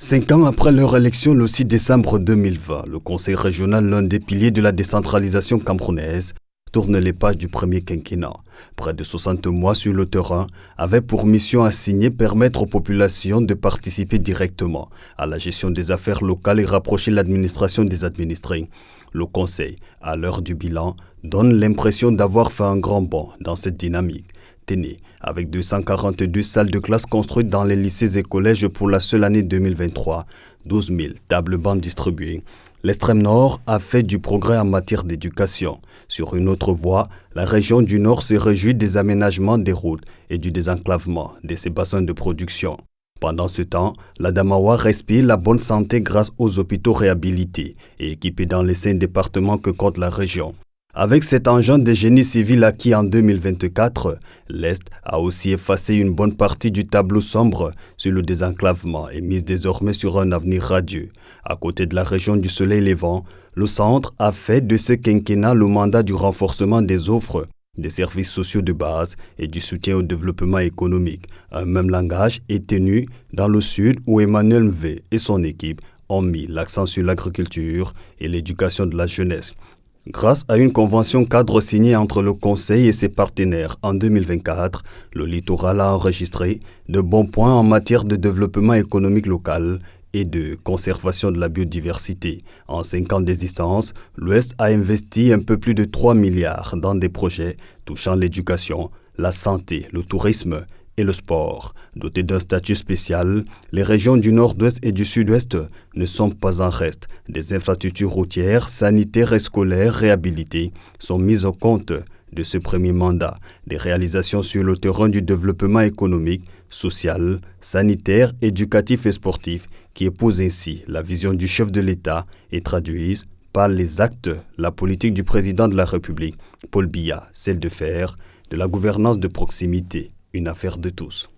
5 ans après leur élection le 6 décembre 2020, le Conseil régional, l'un des piliers de la décentralisation camerounaise, tourne les pages du premier quinquennat. Près de 60 mois sur le terrain avaient pour mission assignée permettre aux populations de participer directement à la gestion des affaires locales et rapprocher l'administration des administrés. Le Conseil, à l'heure du bilan, donne l'impression d'avoir fait un grand bond dans cette dynamique. Tenez, avec 242 salles de classe construites dans les lycées et collèges pour la seule année 2023, 12 000 tables bancs distribuées, l'extrême nord a fait du progrès en matière d'éducation. Sur une autre voie, la région du Nord se réjouit des aménagements des routes et du désenclavement de ses bassins de production. Pendant ce temps, l'Adamawa respire la bonne santé grâce aux hôpitaux réhabilités et équipés dans les 5 départements que compte la région. Avec cet engin de génie civil acquis en 2024, l'Est a aussi effacé une bonne partie du tableau sombre sur le désenclavement et mise désormais sur un avenir radieux. À côté de la région du Soleil Levant, le centre a fait de ce quinquennat le mandat du renforcement des offres, des services sociaux de base et du soutien au développement économique. Un même langage est tenu dans le Sud où Emmanuel Mvé et son équipe ont mis l'accent sur l'agriculture et l'éducation de la jeunesse. Grâce à une convention cadre signée entre le Conseil et ses partenaires en 2024, le littoral a enregistré de bons points en matière de développement économique local et de conservation de la biodiversité. En 5 ans d'existence, l'Ouest a investi un peu plus de 3 milliards dans des projets touchant l'éducation, la santé, le tourisme et le sport. Dotées d'un statut spécial, les régions du Nord-Ouest et du Sud-Ouest ne sont pas en reste. Des infrastructures routières, sanitaires et scolaires réhabilitées sont mises au compte de ce premier mandat. Des réalisations sur le terrain du développement économique, social, sanitaire, éducatif et sportif qui épousent ainsi la vision du chef de l'État et traduisent par les actes la politique du président de la République, Paul Biya, celle de faire de la gouvernance de proximité une affaire de tous.